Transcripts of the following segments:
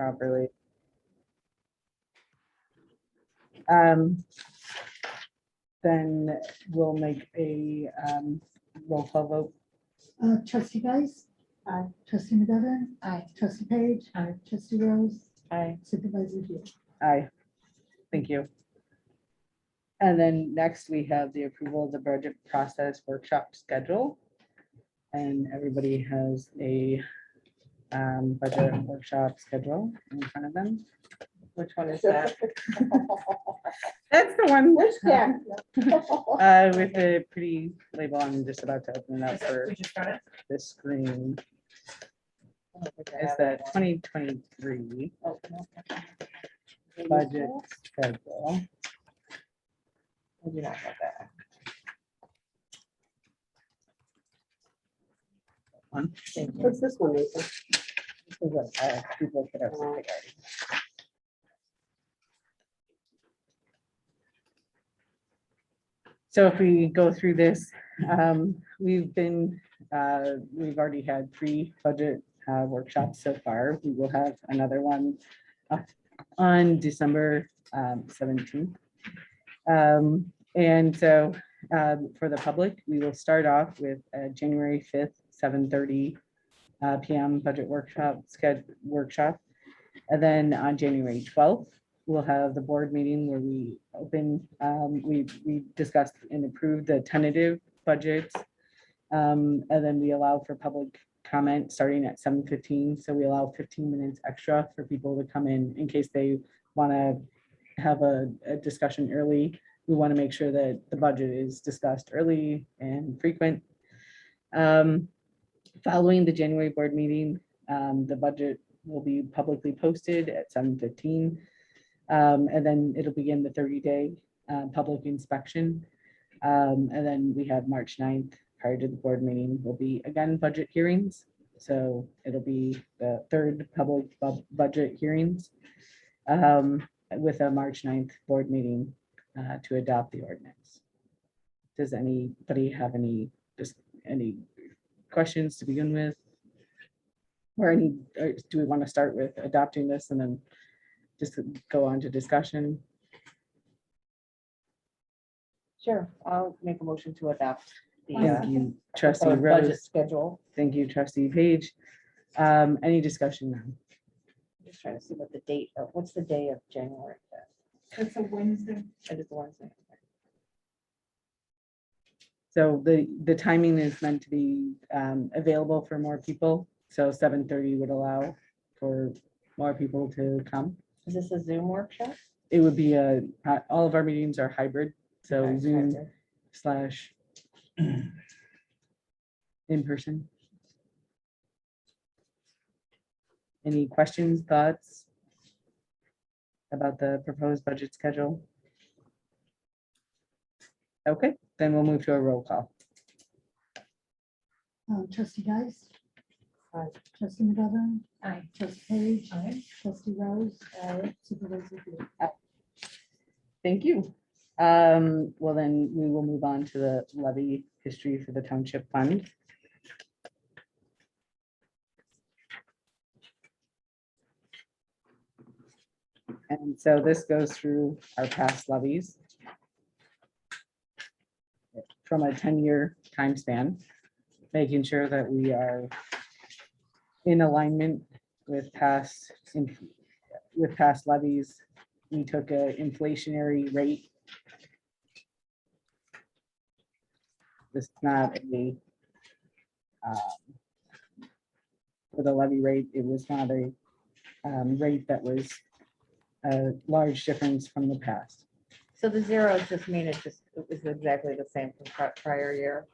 properly. Then we'll make a roll call vote. Trustee Geis. Aye. Trustee McGovern. Aye. Trustee Page. Aye. Trustee Rose. Aye. Supervisor Hughes. Aye. Thank you. And then next we have the approval of the budget process workshop schedule. And everybody has a budget workshop schedule in front of them. Which one is that? That's the one Which tab? with the pretty label. I'm just about to open it up for We just got it? the screen. I don't think I It's have the that one. 2023 Oh, no. budget schedule. I do not have that. One. Thank you. What's this one, Lisa? This is what people put up something already. So if we go through this, we've already had 3 budget workshops so far. We will have another one on December 17th. And so for the public, we will start off with January 5th, 7:30 PM budget workshop. And then on January 12th, we'll have the board meeting where we open, we discussed and approved the tentative budgets. And then we allow for public comment starting at 7:15. So we allow 15 minutes extra for people to come in case they want to have a discussion early. We want to make sure that the budget is discussed early and frequent. Following the January board meeting, the budget will be publicly posted at 7:15. And then it'll begin the 30-day public inspection. And then we have March 9th, prior to the board meeting, will be again budget hearings. So it'll be the 3rd public budget hearings with a March 9th board meeting to adopt the ordinance. Does anybody have any questions to begin with? Or do we want to start with adopting this and then just go on to discussion? Sure, I'll make a motion to adopt the Thank you, trustee budget Rose. schedule. Thank you, trustee Page. Any discussion now? Just trying to see what the date of, what's the day of January 5th? It's a Wednesday. It is Wednesday. So the timing is meant to be available for more people. So 7:30 would allow for more people to come. Is this a Zoom workshop? It would be all of our meetings are hybrid, so Okay, Zoom hybrid. / in person. Any questions, thoughts about the proposed budget schedule? Okay, then we'll move to a roll call. Trustee Geis. Aye. Trustee McGovern. Aye. Trustee Page. Aye. Trustee Rose. Supervisor Hughes. Thank you. Well, then we will move on to the levy history for the township fund. And so this goes through our past levies from a 10-year time span, making sure that we are in alignment with past levies. We took an inflationary rate. This is not a for the levy rate. It was not a rate that was a large difference from the past. So the zeros just mean it was exactly the same from prior year.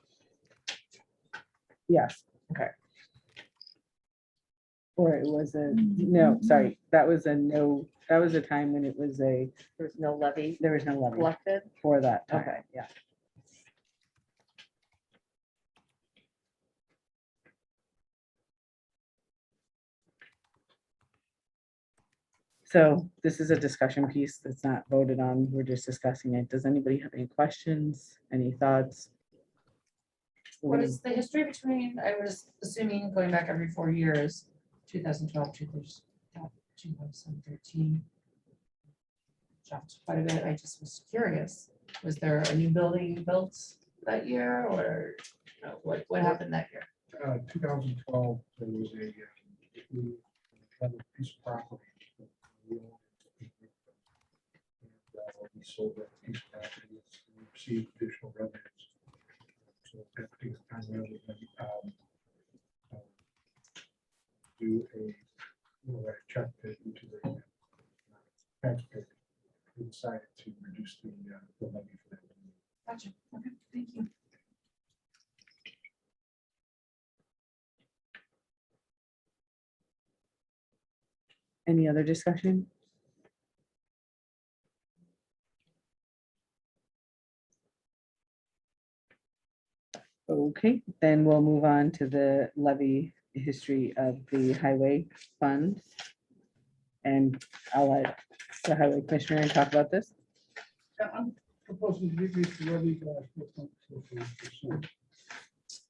Yes. Okay. Or it was no, sorry, that was a time when it was There was no levy there was no levy collected. for that time. Okay. Yeah. So this is a discussion piece that's not voted on. We're just discussing it. Does anybody have any questions, any thoughts? What is the history between, I was assuming going back every 4 years, 2012, 2013. Dropped quite a bit. I just was curious, was there a new building built that year or what happened that year? 2012, there was we had a piece of property. that we owned. And, we sold that piece of property, we received additional revenues. So that takes time rather than do a check pay into the taxpayer. We decided to reduce the levy for that. Gotcha. Okay, thank you. Any other discussion? Okay, then we'll move on to the levy history of the highway fund. And I'll let the highway commissioner talk about this. I'm proposing to decrease the levy by 4.44%.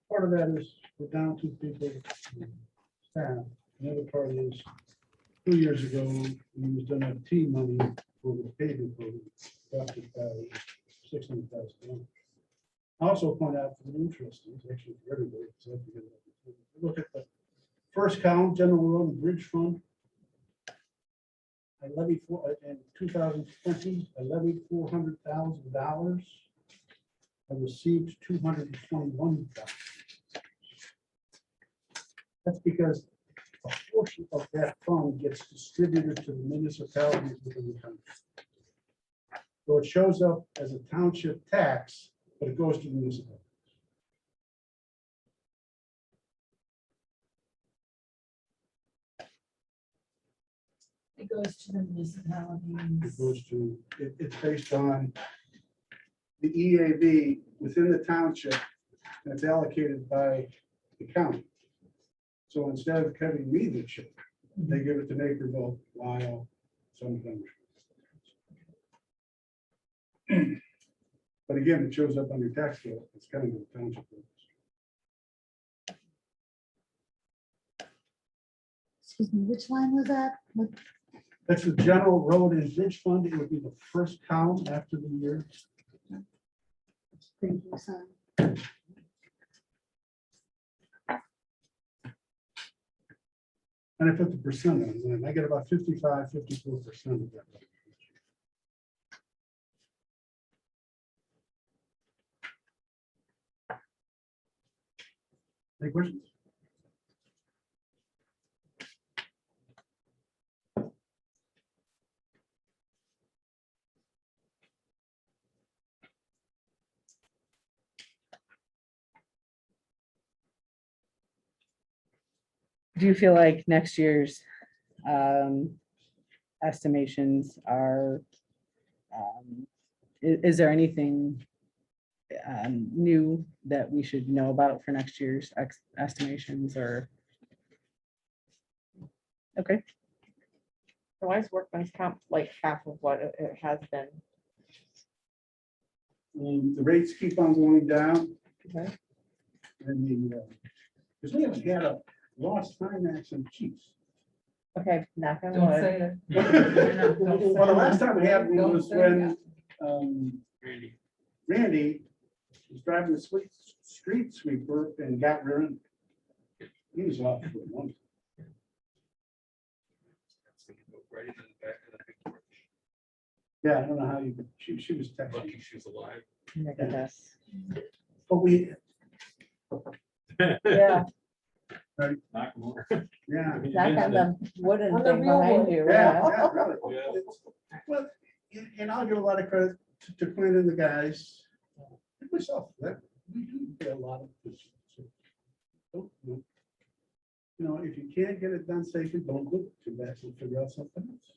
Part of that is we're down to people, staff. The other part is 2 years ago, we was done a T money for the paving program, dropped it by $600,000. I also point out for the new trustees, actually for everybody, so if you look at the first column, general road and bridge fund. I levied in 2020, I levied $400,000. I received $221,000. That's because a portion of that fund gets distributed to the municipalities within the country. So it shows up as a township tax, but it goes to the municipality. It goes to the It municipalities. goes to, it's based on the EAV within the township, and it's allocated by the county. So instead of cutting me the check, they give it to Naperville, Lisle, some of them. But again, it shows up on your tax bill, it's coming to the township. Excuse me, which line was that? What, That's the general road and bridge fund, it would be the first column after the year. thank you, son. And I put the percent on it, and I get about 55, 54% of that. Any questions? Do you feel like next year's estimations are, is there anything new that we should know about for next year's estimations or? Okay, Why is workman's comp like half of what it has been? The rates keep on going down, Okay. and because we haven't had a lost time accident chiefs. Okay, knock on Don't wood. say it. Well, the last time it happened Don't was say when Randy. Randy was driving the street sweeper and got ruined. He was off for one. Right in the back of the big porch. Yeah, I don't know how you, she was texting. Lucky she was alive. Look at this. But we, Yeah, Knock 'em over. yeah. knock on the wooden On the thing real behind wood. you. Yeah, Yeah. yeah, really. Yeah. Well, and I'll give a lot of credit to Quinn and the guys. And myself, that we do get a lot of this. So, don't. You know, if you can't get it done safely, don't do it. Too bad, we'll figure out something else.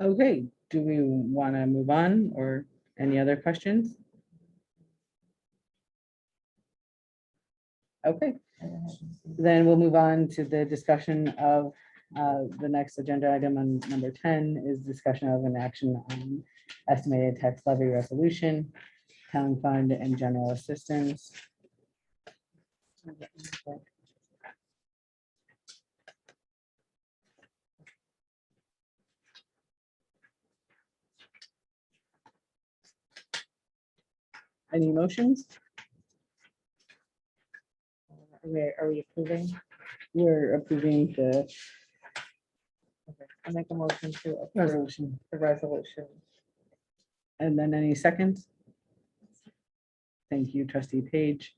okay, do we want to move on or any other questions? Okay, then we'll move on to the discussion of the next agenda item on number 10 is discussion of an action on estimated tax levy resolution. town fund and general assistance. Any motions? Are we approving? We're approving the Okay, I make a motion to approve resolution. the resolution. And then any seconds? Thank you, trustee Page.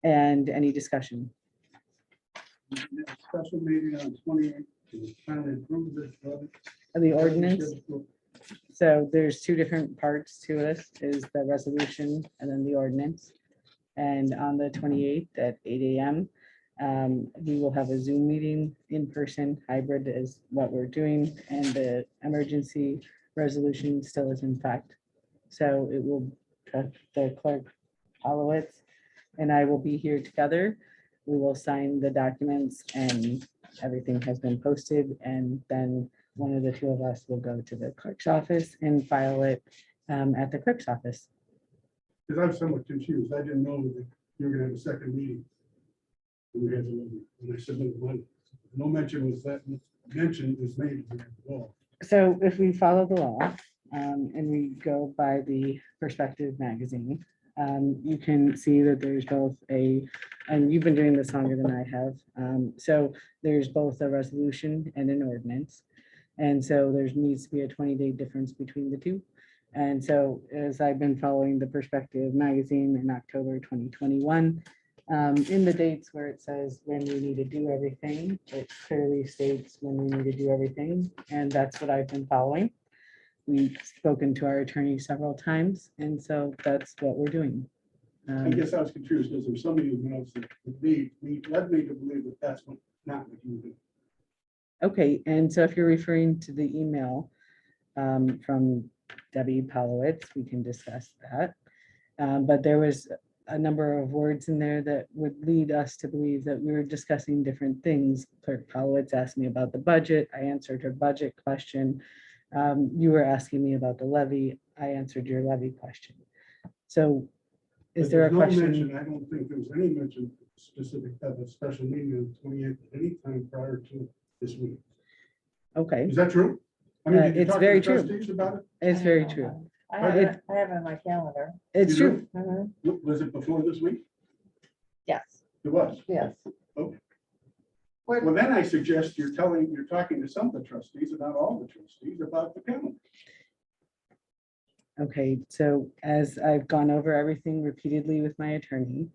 And any discussion? Special meeting on 28th to finally approve this. Of the ordinance? So there's two different parts to this, is the resolution and then the ordinance. And on the 28th at 8 AM, we will have a Zoom meeting in person. Hybrid is what we're doing, and the emergency resolution still is in fact. So it will, the clerk Holowitz and I will be here together. We will sign the documents and everything has been posted, and then one of the two of us will go to the clerk's office and file it at the clerk's office. Because I'm somewhat confused. I didn't know that you were gonna have a second meeting. When we had when I submitted money. No mention was that, mention was made at all. So if we follow the law and we go by the Perspective magazine, you can see that there's both and you've been doing this longer than I have. So there's both a resolution and an ordinance. And so there needs to be a 20-day difference between the two. And so as I've been following the Perspective magazine in October 2021, in the dates where it says when we need to do everything, it clearly states when we need to do everything. And that's what I've been following. We've spoken to our attorney several times, and so that's what we're doing. I guess I was confused because there's somebody who knows that led me to believe that that's not what you do. Okay, and so if you're referring to the email from Debbie Polowitz, we can discuss that. But there was a number of words in there that would lead us to believe that we were discussing different things. Clerk Polowitz asked me about the budget. I answered her budget question. You were asking me about the levy. I answered your levy question. So is But there a there's no question? mention, I don't think there was any mention specific of a special meeting on 28th at any time prior to this week. Okay, Is that true? I mean, did you It's talk to very the true. trustees about it? it's very true. I have it in my calendar. It's You true. Mhm. Was it before this week? Yes, It was. yes. Well, then I suggest you're talking to some of the trustees, and not all the trustees, about the calendar. Okay, so as I've gone over everything repeatedly with my attorney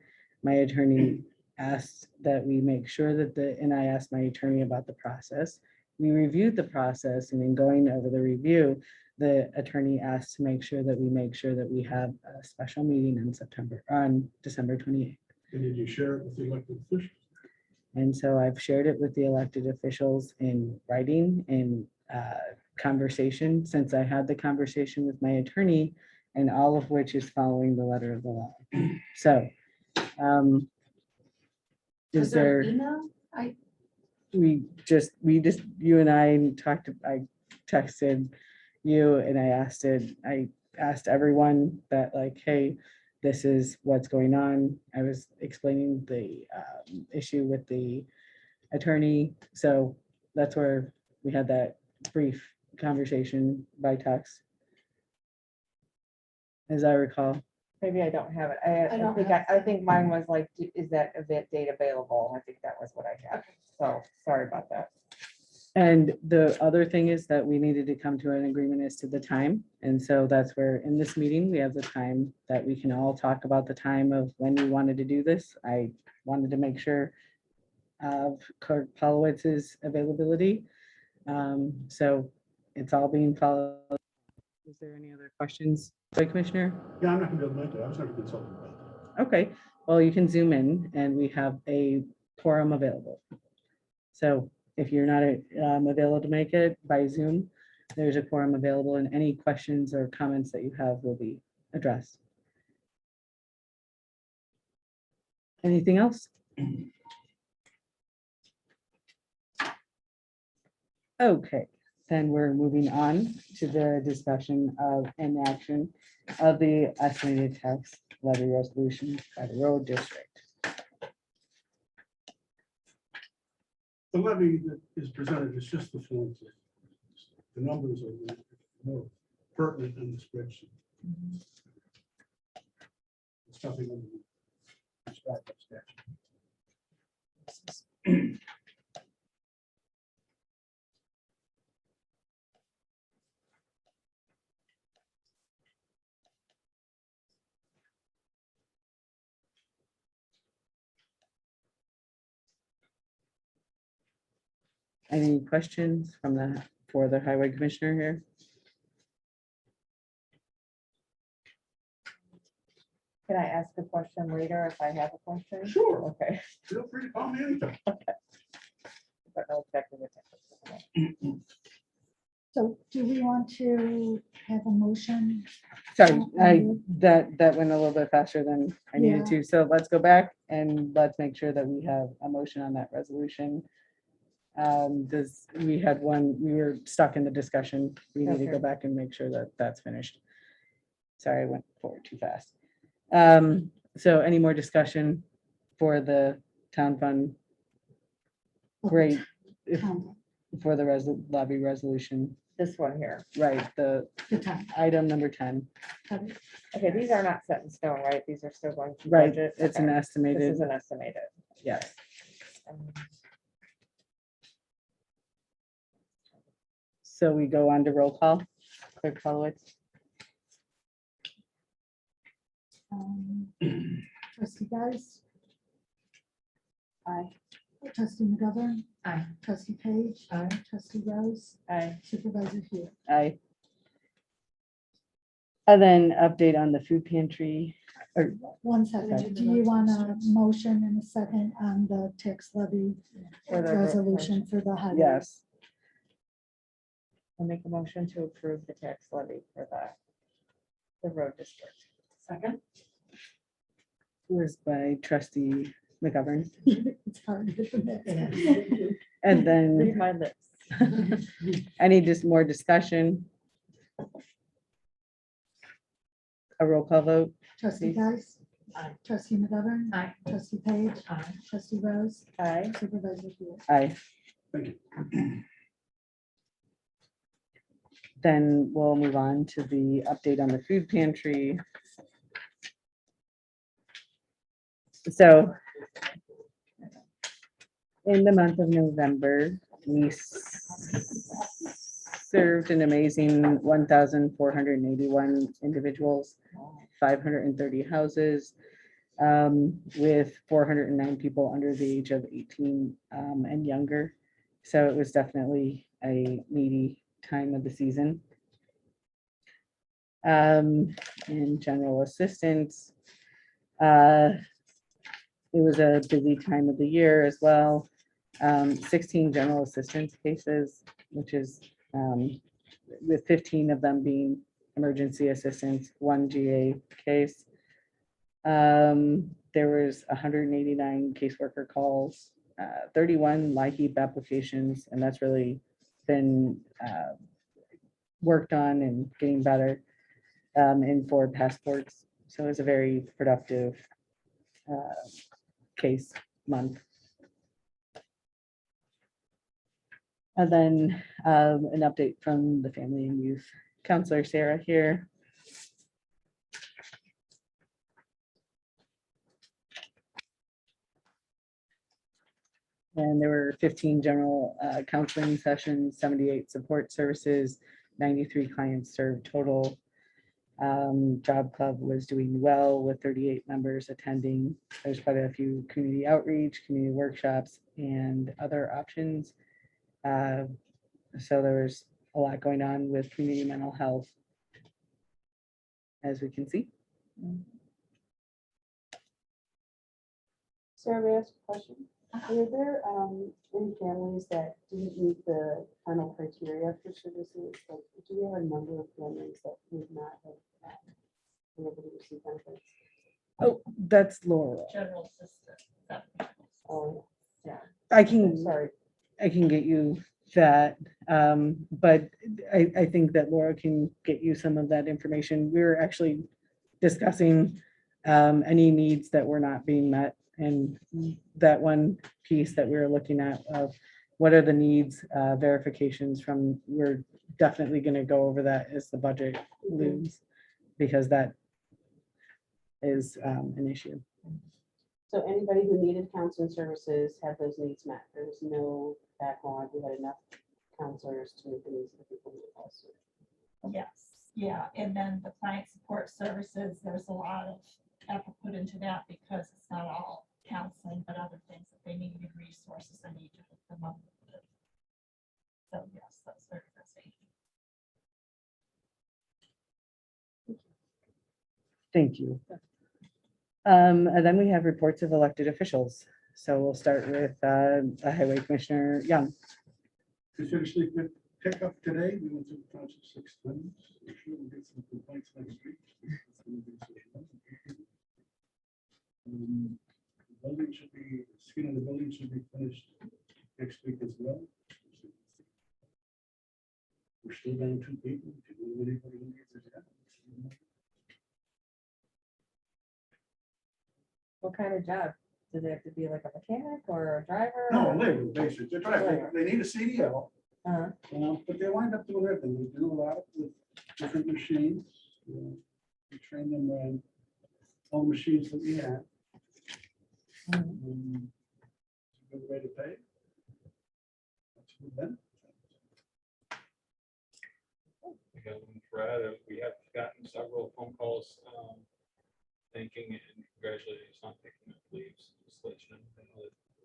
asked that we make sure that and I asked my attorney about the process. We reviewed the process, and in going over the review, the attorney asked to make sure that we have a special meeting on December 28th. And did you share it with the elected officials? And so I've shared it with the elected officials in writing, in conversation, since I had the conversation with my attorney, and all of which is following the letter of the law. So is there, Email? you and I talked, I texted you and I asked everyone that like, hey, this is what's going on. I was explaining the issue with the attorney. So that's where we had that brief conversation by text. As I recall. Maybe I don't have it. I don't I think mine was like, is that event date available? I think that was what I had. So sorry about that. And the other thing is that we needed to come to an agreement as to the time. And so that's where in this meeting, we have the time that we can all talk about the time of when we wanted to do this. I wanted to make sure of Clerk Polowitz's availability. So it's all being followed. Is there any other questions, Commissioner? Yeah, I'm not gonna be able to make it. I was never consulted about that. Okay, well, you can zoom in and we have a quorum available. So if you're not available to make it by Zoom, there's a quorum available and any questions or comments that you have will be addressed. Anything else? Okay, then we're moving on to the discussion of and action of the estimated tax levy resolution by the road district. The levy that is presented is just the forms. The numbers are more pertinent in the spreadsheet. It's nothing under the statute. Any questions from for the highway commissioner here? Can I ask a question later if I have a question? Sure. Okay. Feel free to call me anytime. But no exactly what that is. So do we want to have a motion? Sorry, that went a little bit faster than I needed Yeah. to. So let's go back and let's make sure that we have a motion on that resolution. We had one, we were stuck in the discussion. We need to go Okay. back and make sure that that's finished. Sorry, I went forward too fast. So any more discussion for the town fund? Great. If- For the levy resolution, This one here. right, the The time. item number 10, Okay, these are not set in stone, right? These are still going to right, budget. it's an Okay. This estimated, is an estimated. yes. Um, So we go on to roll call. Clerk Folowitz. Trustee Guys. Aye. Trustee McGovern. Aye. Trustee Page. Aye. Trustee Rose. Aye. Supervisor Hewitt. Aye. And then update on the food pantry, or, 1 second. Do you want a motion and a second on the tax levy For the resolution for the highway? yes, I'll make a motion to approve the tax levy for the road district. Second? was by trustee McGovern. It's hard to get the next. And Read then my lips. any just more discussion? A roll call vote? Trustee Guys. Aye. Trustee McGovern. Aye. Trustee Page. Aye. Trustee Rose. Aye. Supervisor Hewitt. Aye. Thank you. Then we'll move on to the update on the food pantry. So in the month of November, we served an amazing 1,481 individuals, 530 houses, with 409 people under the age of 18 and younger. So it was definitely a meaty time of the season. In general assistance, it was a busy time of the year as well. 16 general assistance cases, which is with 15 of them being emergency assistance, 1 GA case. There was 189 caseworker calls, 31 LIHEAP applications, and that's really been worked on and getting better, in 4 passports. So it was a very productive case month. And then an update from the family and youth counselor, Sarah, here. And there were 15 general counseling sessions, 78 support services, 93 clients served total. Job Club was doing well with 38 members attending. There's quite a few community outreach, community workshops, and other options. So there was a lot going on with community mental health, as we can see. Sarah, may I ask a question? Were there any families that didn't meet the final criteria for services? Like, do we have a number of families that would not have been able to receive benefits? Oh, that's Laurel. General assistant. Oh, I I'm can sorry. get you that. But I think that Laura can get you some of that information. We were actually discussing any needs that were not being met. And that one piece that we were looking at of what are the needs, verifications from, we're definitely going to go over that as the budget looms, because that is an issue. So anybody who needed counseling services had those needs met. There was no backlog. We had enough counselors to meet the needs of the people who also. Yes, yeah, and then the client support services, there's a lot of effort put into that because it's not all counseling, but other things that they needed, resources they need to hook them up with. So yes, that's very busy. Thank you. And then we have reports of elected officials. So we'll start with Highway Commissioner Young. We finished the pickup today. We went through the township 6 times. I'm sure we'll get some complaints next week. The building should be, skin of the building should be finished next week as well. We're still down 2 people. If you know anybody who needs it, yeah. What kind of job? Do they have to be like a mechanic or a driver? No, labor, basically. They're driving. They need a CDL, Uh, but they wind up doing everything. We do a lot with different machines. We train them on all the machines that we have. mhm. Good way to pay. That's good then. Again, Brad, we have gotten several phone calls thanking and congratulating us on picking up leaves, just let you know,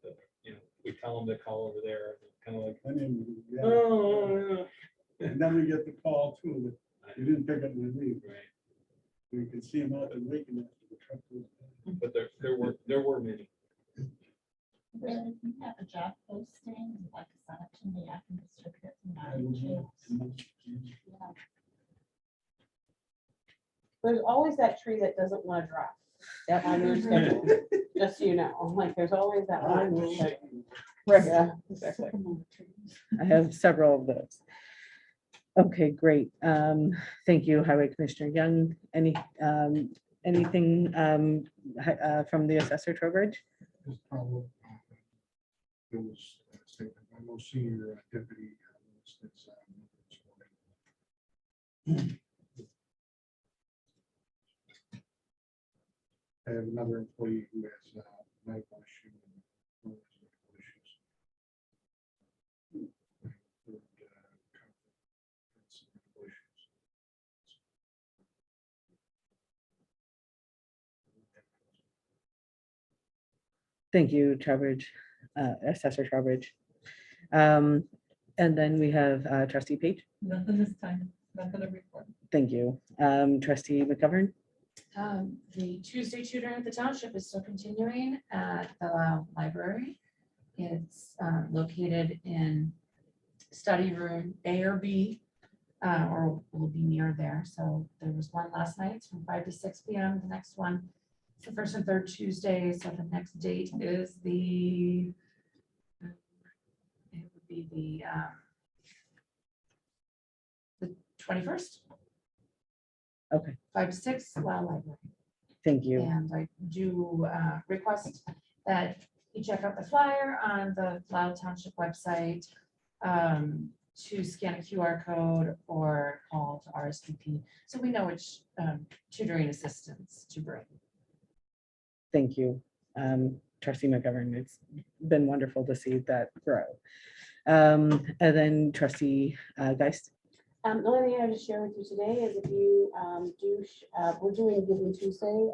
that, you know, we tell them to call over there, kind of like, I mean, yeah. oh, And then we get the call too, that you didn't pick up my leave. right. You can see them out there waiting after the truck was. But there were many. Well, if you have a job posting, you'd like to send it to me, I can distribute it to I will mine do too. it. Yeah. There's always that tree that doesn't want to drop. That on your schedule, just so you know. I'm like, there's always that I one. will. Like, Right, yeah. exactly. I have several of those. Okay, great. Thank you, Highway Commissioner Young. Anything from the assessor Trowbridge? This problem, there was a statement, my most senior deputy. That's, this morning. I have another employee who has medical issue. And one of his medical issues. Third, some medical issues. Thank you, Trowbridge, Assessor Trowbridge. And then we have Trustee Page. Nothing this time, nothing to report. Thank you. Trustee McGovern. The Tuesday tutoring at the township is still continuing at the library. It's located in study room A or B, or will be near there. So there was one last night it's from 5 to 6 p.m. The next one is the first and third Tuesday. So the next date is it would be the 21st. Okay. 5 to 6, Lisle Library. Thank you. And I do request that you check out the flyer on the Lisle Township website to scan a QR code or call to RSVP, so we know which tutoring assistance to bring. Thank you, Trustee McGovern. It's been wonderful to see that grow. And then Trustee Geist. The only thing I have to share with you today is if you we're doing Giving Tuesday,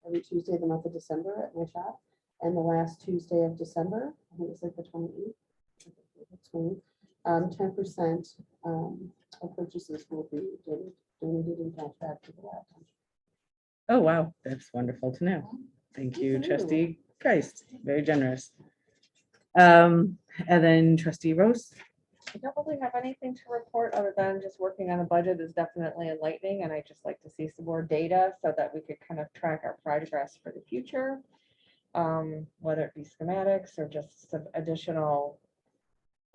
every Tuesday of the month of December at my shop. And the last Tuesday of December, I think it's like the 28th. 10% of purchases will be donated in cash back to the Lisle Township. Oh, wow. That's wonderful to know. Thank you, Trustee Geist. Very generous. And then Trustee Rose. I don't really have anything to report other than just working on the budget is definitely enlightening, and I just like to see some more data so that we could kind of track our progress for the future. Whether it be schematics or just some additional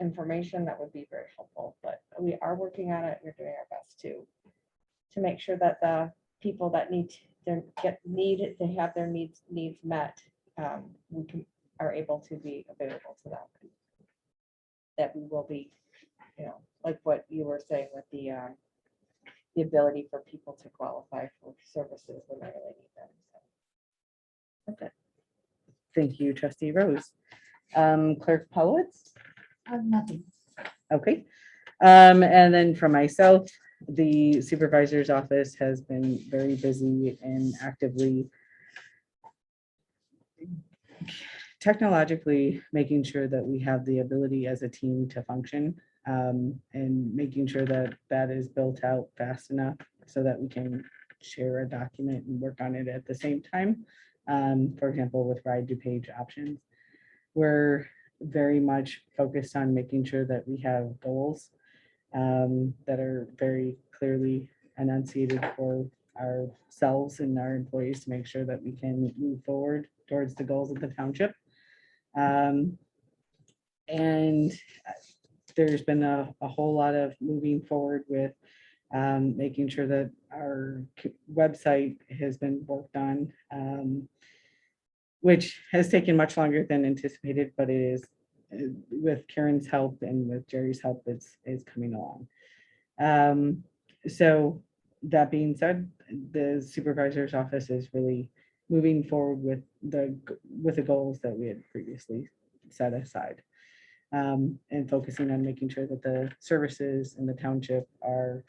information, that would be very helpful. But we are working on it. We're doing our best to make sure that the people that they have their needs met, are able to be available to them. That we will be, like what you were saying with the ability for people to qualify for services when they really need them. So. Okay. Thank you, trustee Rose. Clerk Polowitz? Nothing. Okay. And then for myself, the supervisor's office has been very busy and actively technologically making sure that we have the ability as a team to function, and making sure that that is built out fast enough so that we can share a document and work on it at the same time. For example, with ride to page options, we're very much focused on making sure that we have goals that are very clearly enunciated for ourselves and our employees to make sure that we can move forward towards the goals of the township. And there's been a whole lot of moving forward with making sure that our website has been worked on, which has taken much longer than anticipated, but it is with Karen's help and with Jerry's help, it's coming along. So that being said, the supervisor's office is really moving forward with the goals that we had previously set aside, and focusing on making sure that the services in the township are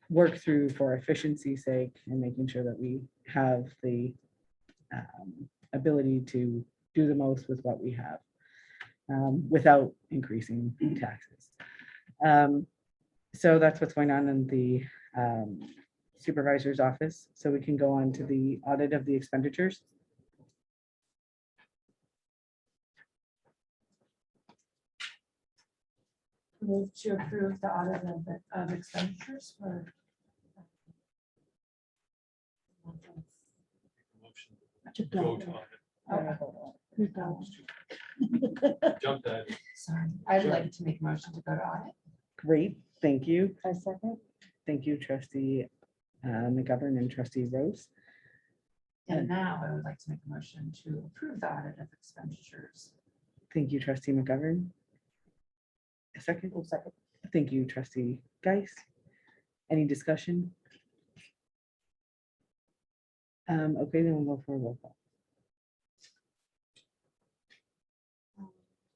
worked through for efficiency's sake, and making sure that we have the ability to do the most with what we have, without increasing taxes. So that's what's going on in the supervisor's office. So we can go on to the audit of the expenditures. Move to approve the audit of expenditures for. Motion To to go go. to audit. You're going. Jump that. Sorry, I'd like to make a motion to go to audit. Great, thank you. I second. Thank you, trustee McGovern and trustee Rose. And now I would like to make a motion to approve the audit of expenditures. Thank you, trustee McGovern. A second. Second. Thank you, trustee Geis. Any discussion? Okay, then we'll go for a roll call.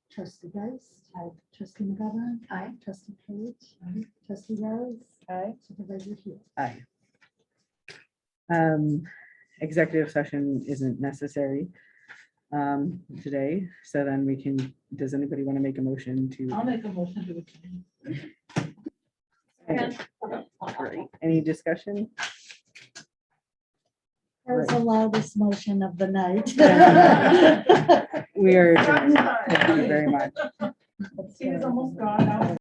Trustee Geis. Trustee McGovern. Aye. Trustee Page. Trustee Rose. Aye. Supervisor Hughes. Aye. Executive session isn't necessary today, so then we can, does anybody want to make a motion to? I'll make a motion to adjourn. Great. Any discussion? That was the loudest motion of the night. We are adjourned. Thank you very much. He was almost gone.